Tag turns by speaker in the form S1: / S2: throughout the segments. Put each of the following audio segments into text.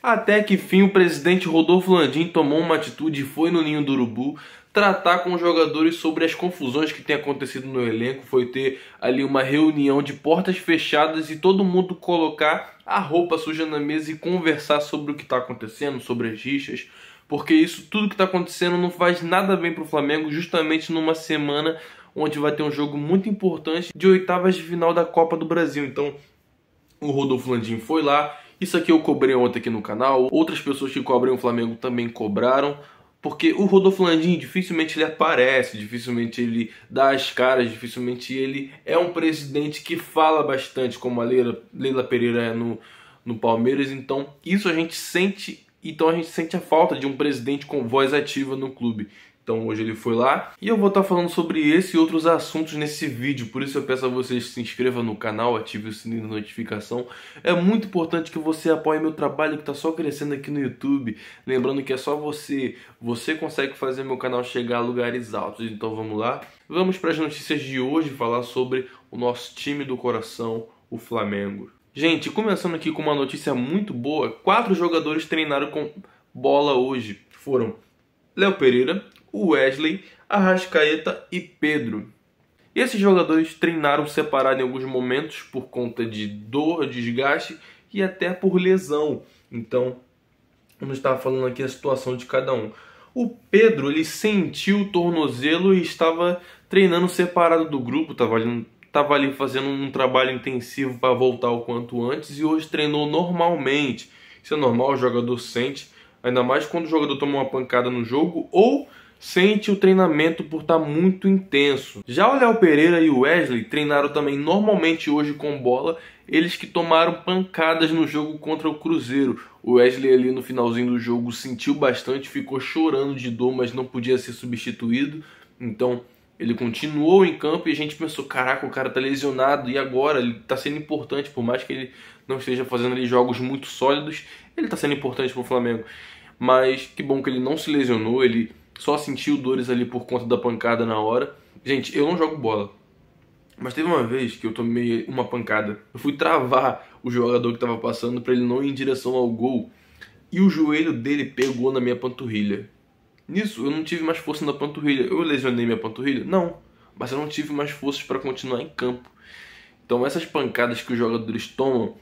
S1: Até que fim o presidente Rodolfo Landim tomou uma atitude e foi no Ninho do Urubu tratar com os jogadores sobre as confusões que tem acontecido no elenco. Foi ter ali uma reunião de portas fechadas e todo mundo colocar a roupa suja na mesa e conversar sobre o que está acontecendo, sobre as rixas, porque isso tudo que está acontecendo não faz nada bem para o Flamengo, justamente numa semana onde vai ter um jogo muito importante de oitavas de final da Copa do Brasil. Então o Rodolfo Landim foi lá. Isso aqui eu cobrei ontem aqui no canal, outras pessoas que cobrem o Flamengo também cobraram, porque o Rodolfo Landim dificilmente ele aparece, dificilmente ele dá as caras, dificilmente ele é um presidente que fala bastante, como a Leila Pereira é no Palmeiras. Então isso a gente sente, a falta de um presidente com voz ativa no clube. Então hoje ele foi lá e eu vou estar falando sobre esse e outros assuntos nesse vídeo. Por isso eu peço a vocês que se inscrevam no canal, ative o sininho de notificação. É muito importante que você apoie meu trabalho que está só crescendo aqui no YouTube. Lembrando que é só você consegue fazer meu canal chegar a lugares altos. Então vamos lá. Vamos para as notícias de hoje, falar sobre o nosso time do coração, o Flamengo. Gente, começando aqui com uma notícia muito boa. 4 jogadores treinaram com bola hoje. Foram Léo Pereira, o Wesley, Arrascaeta e Pedro. E esses jogadores treinaram separado em alguns momentos por conta de dor, desgaste e até por lesão. Então, vamos estar falando aqui a situação de cada um. O Pedro, ele sentiu o tornozelo e estava treinando separado do grupo, estava ali fazendo um trabalho intensivo para voltar o quanto antes e hoje treinou normalmente. Isso é normal, o jogador sente, ainda mais quando o jogador toma uma pancada no jogo ou sente o treinamento por estar muito intenso. Já o Léo Pereira e o Wesley treinaram também normalmente hoje com bola, eles que tomaram pancadas no jogo contra o Cruzeiro. O Wesley ali no finalzinho do jogo sentiu bastante, ficou chorando de dor, mas não podia ser substituído. Então ele continuou em campo e a gente pensou, caraca, o cara tá lesionado e agora ele tá sendo importante, por mais que ele não esteja fazendo ali jogos muito sólidos, ele tá sendo importante pro Flamengo. Mas que bom que ele não se lesionou, ele só sentiu dores ali por conta da pancada na hora. Gente, eu não jogo bola, mas teve uma vez que eu tomei uma pancada. Eu fui travar o jogador que estava passando para ele não ir em direção ao gol e o joelho dele pegou na minha panturrilha. Nisso, eu não tive mais força na panturrilha. Eu lesionei minha panturrilha? Não, mas eu não tive mais forças para continuar em campo. Então essas pancadas que os jogadores tomam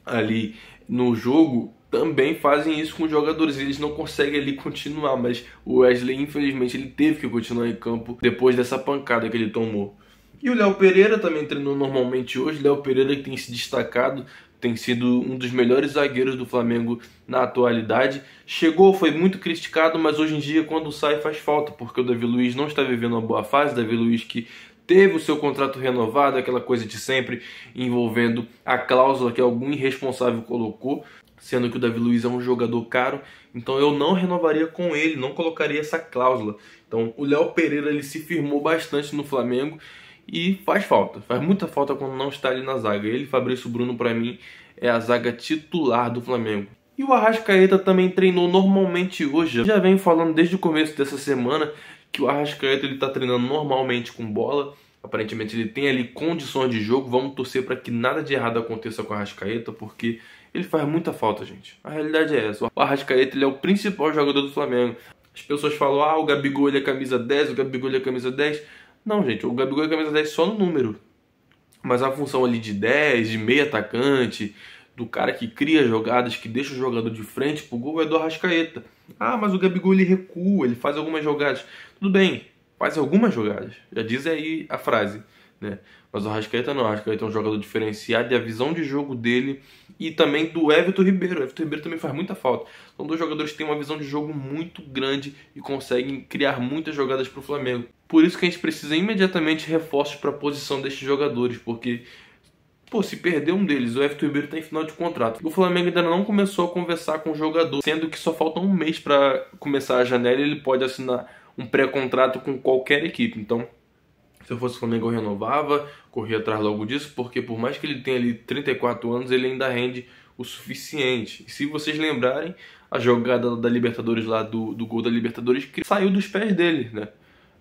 S1: ali no jogo também fazem isso com os jogadores, eles não conseguem ali continuar, mas o Wesley infelizmente ele teve que continuar em campo depois dessa pancada que ele tomou. E o Léo Pereira também treinou normalmente hoje. Léo Pereira que tem se destacado, tem sido um dos melhores zagueiros do Flamengo na atualidade. Chegou, foi muito criticado, mas hoje em dia quando sai faz falta, porque o Davi Luiz não está vivendo uma boa fase. Davi Luiz que teve o seu contrato renovado, aquela coisa de sempre envolvendo a cláusula que algum irresponsável colocou, sendo que o Davi Luiz é um jogador caro, então eu não renovaria com ele, não colocaria essa cláusula. Então o Léo Pereira ele se firmou bastante no Flamengo e faz falta, faz muita falta quando não está ali na zaga. Ele, Fabrício Bruno, para mim é a zaga titular do Flamengo. E o Arrascaeta também treinou normalmente hoje. Já venho falando desde o começo dessa semana que o Arrascaeta ele está treinando normalmente com bola. Aparentemente ele tem ali condições de jogo. Vamos torcer para que nada de errado aconteça com o Arrascaeta, porque ele faz muita falta, gente. A realidade é essa. O Arrascaeta ele é o principal jogador do Flamengo. As pessoas falam, o Gabigol ele é camisa 10, o Gabigol ele é camisa 10. Não, gente, o Gabigol é camisa 10 só no número. Mas a função ali de 10, de meio atacante, do cara que cria jogadas, que deixa o jogador de frente pro gol é do Arrascaeta. Mas o Gabigol ele recua, ele faz algumas jogadas. Tudo bem, faz algumas jogadas. Já diz aí a frase, né? Mas o Arrascaeta não. O Arrascaeta é um jogador diferenciado e a visão de jogo dele e também do Everton Ribeiro. O Everton Ribeiro também faz muita falta. São dois jogadores que têm uma visão de jogo muito grande e conseguem criar muitas jogadas para o Flamengo. Por isso que a gente precisa imediatamente reforços para a posição destes jogadores, porque se perder um deles, o Everton Ribeiro está em final de contrato. O Flamengo ainda não começou a conversar com o jogador, sendo que só falta um mês para começar a janela e ele pode assinar um pré-contrato com qualquer equipe. Então, se eu fosse o Flamengo, eu renovava, corria atrás logo disso, porque por mais que ele tenha ali 34 anos, ele ainda rende o suficiente. E se vocês lembrarem, a jogada da Libertadores lá, do gol da Libertadores, que saiu dos pés dele, né?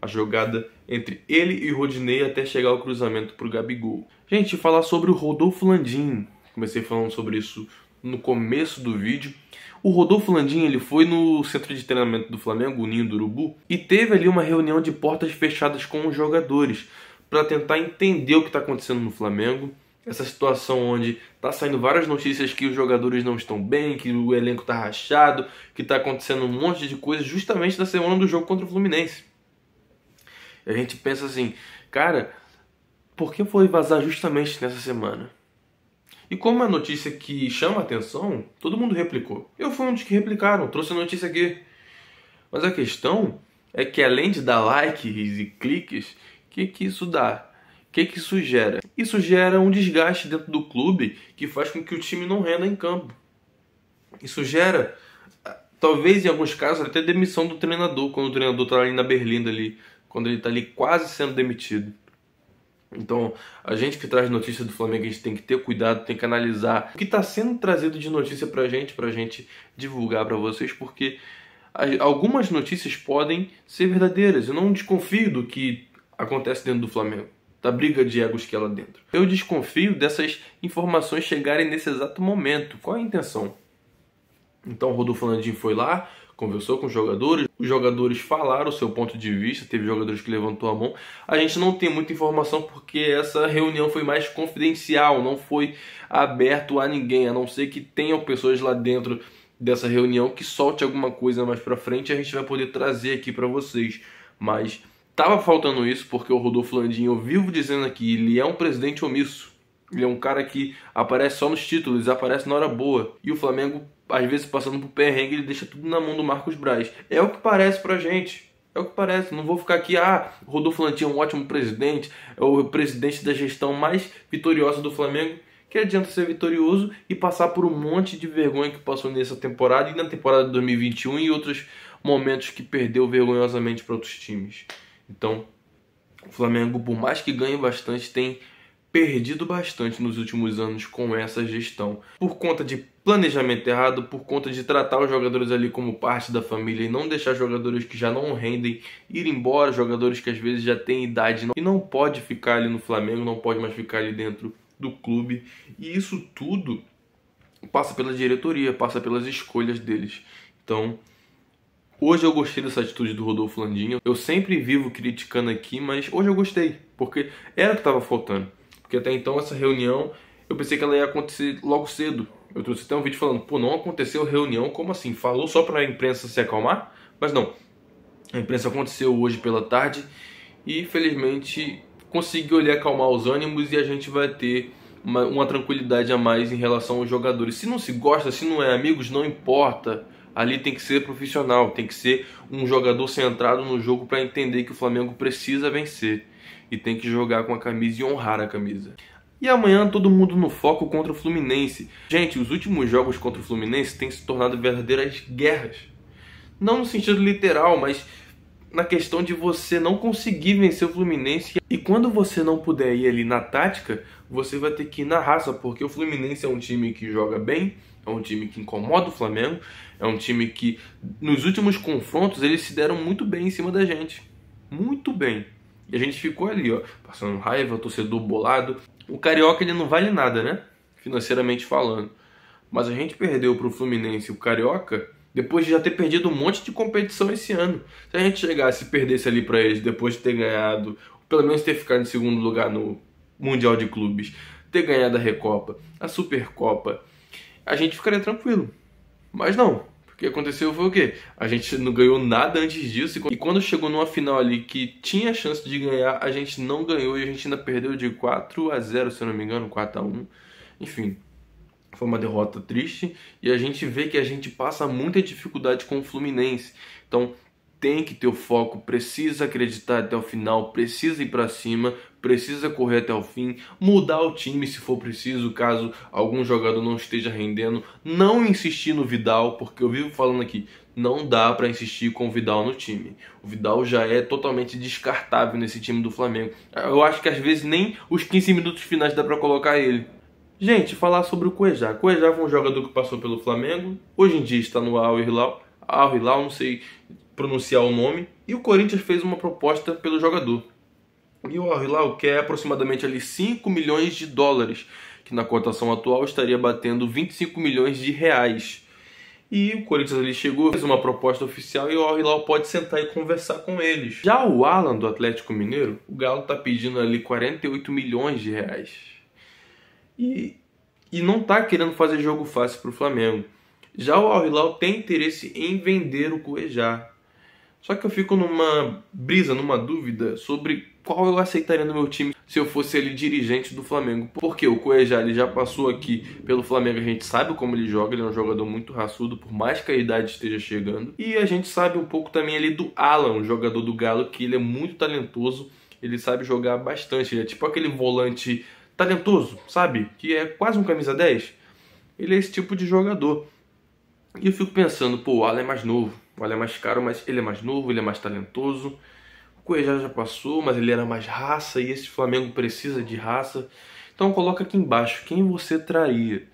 S1: A jogada entre ele e o Rodinei até chegar ao cruzamento pro Gabigol. Gente, falar sobre o Rodolfo Landim. Comecei falando sobre isso no começo do vídeo. O Rodolfo Landim, ele foi no centro de treinamento do Flamengo, o Ninho do Urubu, e teve ali uma reunião de portas fechadas com os jogadores para tentar entender o que está acontecendo no Flamengo. Essa situação onde tá saindo várias notícias que os jogadores não estão bem, que o elenco tá rachado, que tá acontecendo um monte de coisa justamente na semana do jogo contra o Fluminense. E a gente pensa assim, cara, por que foi vazar justamente nessa semana? E como é uma notícia que chama a atenção, todo mundo replicou. Eu fui um dos que replicaram, trouxe a notícia aqui. Mas a questão é que além de dar likes e cliques, o que isso dá? O que isso gera? Isso gera um desgaste dentro do clube que faz com que o time não renda em campo. Isso gera, talvez em alguns casos, até demissão do treinador, quando o treinador está ali na berlinda, ali, quando ele está ali quase sendo demitido. Então, a gente que traz notícia do Flamengo, a gente tem que ter cuidado, tem que analisar o que está sendo trazido de notícia pra gente divulgar para vocês, porque algumas notícias podem ser verdadeiras. Eu não desconfio do que acontece dentro do Flamengo, da briga de egos que é lá dentro. Eu desconfio dessas informações chegarem nesse exato momento. Qual é a intenção? Então o Rodolfo Landim foi lá, conversou com os jogadores falaram o seu ponto de vista, teve jogadores que levantou a mão. A gente não tem muita informação porque essa reunião foi mais confidencial, não foi aberto a ninguém, a não ser que tenham pessoas lá dentro dessa reunião que solte alguma coisa mais pra frente e a gente vai poder trazer aqui pra vocês. Mas tava faltando isso porque o Rodolfo Landim, eu vivo dizendo aqui, ele é um presidente omisso. Ele é um cara que aparece só nos títulos, aparece na hora boa. E o Flamengo, às vezes passando por perrengue, ele deixa tudo na mão do Marcos Braz. É o que parece pra gente. É o que parece. Não vou ficar aqui, o Rodolfo Landim é um ótimo presidente, é o presidente da gestão mais vitoriosa do Flamengo. Que adianta ser vitorioso e passar por um monte de vergonha que passou nessa temporada e na temporada de 2021 e outros momentos que perdeu vergonhosamente para outros times. Então, o Flamengo, por mais que ganhe bastante, tem perdido bastante nos últimos anos com essa gestão. Por conta de planejamento errado, por conta de tratar os jogadores ali como parte da família e não deixar jogadores que já não rendem ir embora, jogadores que às vezes já têm idade e não pode ficar ali no Flamengo, não pode mais ficar ali dentro do clube. E isso tudo passa pela diretoria, passa pelas escolhas deles. Então, hoje eu gostei dessa atitude do Rodolfo Landim. Eu sempre vivo criticando aqui, mas hoje eu gostei, porque era o que estava faltando. Porque até então essa reunião, eu pensei que ela ia acontecer logo cedo. Eu trouxe até um vídeo falando, pô, não aconteceu reunião, como assim? Falou só para a imprensa se acalmar? Mas não, a imprensa aconteceu hoje pela tarde e felizmente conseguiu ali acalmar os ânimos e a gente vai ter uma tranquilidade a mais em relação aos jogadores. Se não se gosta, se não é amigos, não importa. Ali tem que ser profissional, tem que ser um jogador centrado no jogo para entender que o Flamengo precisa vencer. E tem que jogar com a camisa e honrar a camisa. E amanhã todo mundo no foco contra o Fluminense. Gente, os últimos jogos contra o Fluminense têm se tornado verdadeiras guerras. Não no sentido literal, mas na questão de você não conseguir vencer o Fluminense. E quando você não puder ir ali na tática, você vai ter que ir na raça, porque o Fluminense é um time que joga bem, é um time que incomoda o Flamengo, é um time que nos últimos confrontos eles se deram muito bem em cima da gente. Muito bem. E a gente ficou ali, ó, passando raiva, torcedor bolado. O Carioca ele não vale nada, né? Financeiramente falando. Mas a gente perdeu pro Fluminense o Carioca depois de já ter perdido um monte de competição esse ano. Se a gente chegasse e perdesse ali pra eles depois de ter ganhado, pelo menos ter ficado em segundo lugar no Mundial de Clubes, ter ganhado a Recopa, a Supercopa, a gente ficaria tranquilo. Mas não. O que aconteceu foi o quê? A gente não ganhou nada antes disso e quando chegou numa final ali que tinha chance de ganhar, a gente não ganhou e a gente ainda perdeu de 4-0, se eu não me engano, 4-1. Enfim, foi uma derrota triste e a gente vê que a gente passa muita dificuldade com o Fluminense. Então tem que ter o foco, precisa acreditar até o final, precisa ir pra cima, precisa correr até o fim, mudar o time se for preciso, caso algum jogador não esteja rendendo, não insistir no Vidal, porque eu vivo falando aqui, não dá pra insistir com o Vidal no time. O Vidal já é totalmente descartável nesse time do Flamengo. Eu acho que às vezes nem os 15 minutos finais dá pra colocar ele. Gente, falar sobre o Cuejá. Cuejá foi um jogador que passou pelo Flamengo, hoje em dia está no Al Hilal, não sei pronunciar o nome, e o Corinthians fez uma proposta pelo jogador. E o Al Hilal quer aproximadamente ali 5 milhões de dólares, que na cotação atual estaria batendo 25 milhões de reais. E o Corinthians ali chegou, fez uma proposta oficial e o Al Hilal pode sentar e conversar com eles. Já o Alan do Atlético Mineiro, o Galo tá pedindo ali 48 milhões de reais. E não tá querendo fazer jogo fácil pro Flamengo. Já o Al Hilal tem interesse em vender o Cuejá. Só que eu fico numa brisa, numa dúvida sobre qual eu aceitaria no meu time se eu fosse ele dirigente do Flamengo. Porque o Cuejá ele já passou aqui pelo Flamengo, a gente sabe como ele joga, ele é um jogador muito raçudo, por mais que a idade esteja chegando. E a gente sabe um pouco também ali do Alan, um jogador do Galo, que ele é muito talentoso, ele sabe jogar bastante, ele é tipo aquele volante talentoso, sabe? Que é quase um camisa 10. Ele é esse tipo de jogador. E eu fico pensando, pô, o Alan é mais novo, o Alan é mais caro, mas ele é mais novo, ele é mais talentoso. O Cuejá já passou, mas ele era mais raça e esse Flamengo precisa de raça. Então coloca aqui embaixo, quem você traria?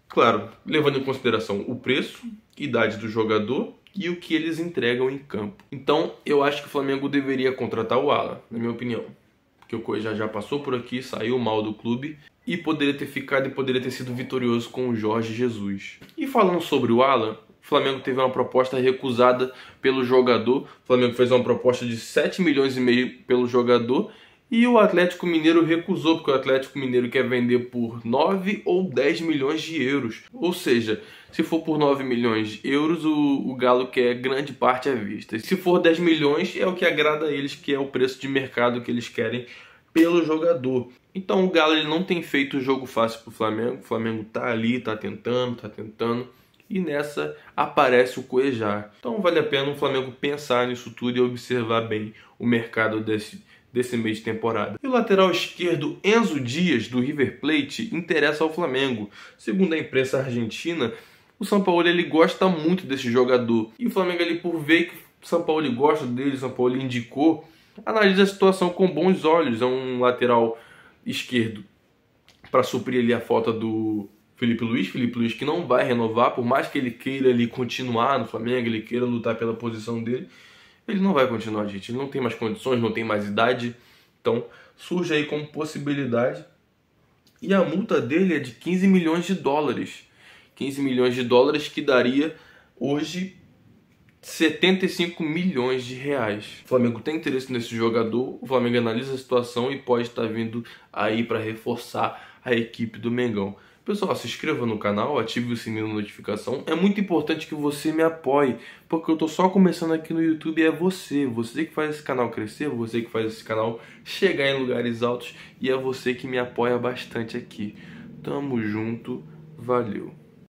S1: Claro, levando em consideração o preço, idade do jogador e o que eles entregam em campo. Então eu acho que o Flamengo deveria contratar o Alan, na minha opinião. Porque o Cuejá já passou por aqui, saiu mal do clube e poderia ter ficado e poderia ter sido vitorioso com o Jorge Jesus. E falando sobre o Alan, o Flamengo teve uma proposta recusada pelo jogador. O Flamengo fez uma proposta de 7 milhões e meio pelo jogador e o Atlético Mineiro recusou, porque o Atlético Mineiro quer vender por 9 ou 10 milhões de euros. Ou seja, se for por 9 milhões de euros, o Galo quer grande parte à vista. Se for 10 milhões, é o que agrada a eles, que é o preço de mercado que eles querem pelo jogador. Então o Galo ele não tem feito jogo fácil para o Flamengo. O Flamengo tá ali, tá tentando. E nessa aparece o Cuejá. Então vale a pena o Flamengo pensar nisso tudo e observar bem o mercado desse mês de temporada. E o lateral esquerdo Enzo Dias, do River Plate, interessa ao Flamengo. Segundo a imprensa argentina, o Sampaoli ele gosta muito desse jogador. E o Flamengo ali, por ver que o Sampaoli gosta dele, o Sampaoli indicou, analisa a situação com bons olhos. É um lateral esquerdo para suprir ali a falta do Felipe Luiz que não vai renovar, por mais que ele queira ali continuar no Flamengo, ele queira lutar pela posição dele, ele não vai continuar, gente. Ele não tem mais condições, não tem mais idade. Então surge aí como possibilidade. E a multa dele é de 15 milhões de dólares. 15 milhões de dólares que daria hoje 75 milhões de reais. O Flamengo tem interesse nesse jogador, o Flamengo analisa a situação e pode estar vindo aí para reforçar a equipe do Mengão. Pessoal, se inscreva no canal, ative o sininho de notificação. É muito importante que você me apoie, porque eu tô só começando aqui no YouTube e é você que faz esse canal crescer, você que faz esse canal chegar em lugares altos e é você que me apoia bastante aqui. Tamo junto, valeu!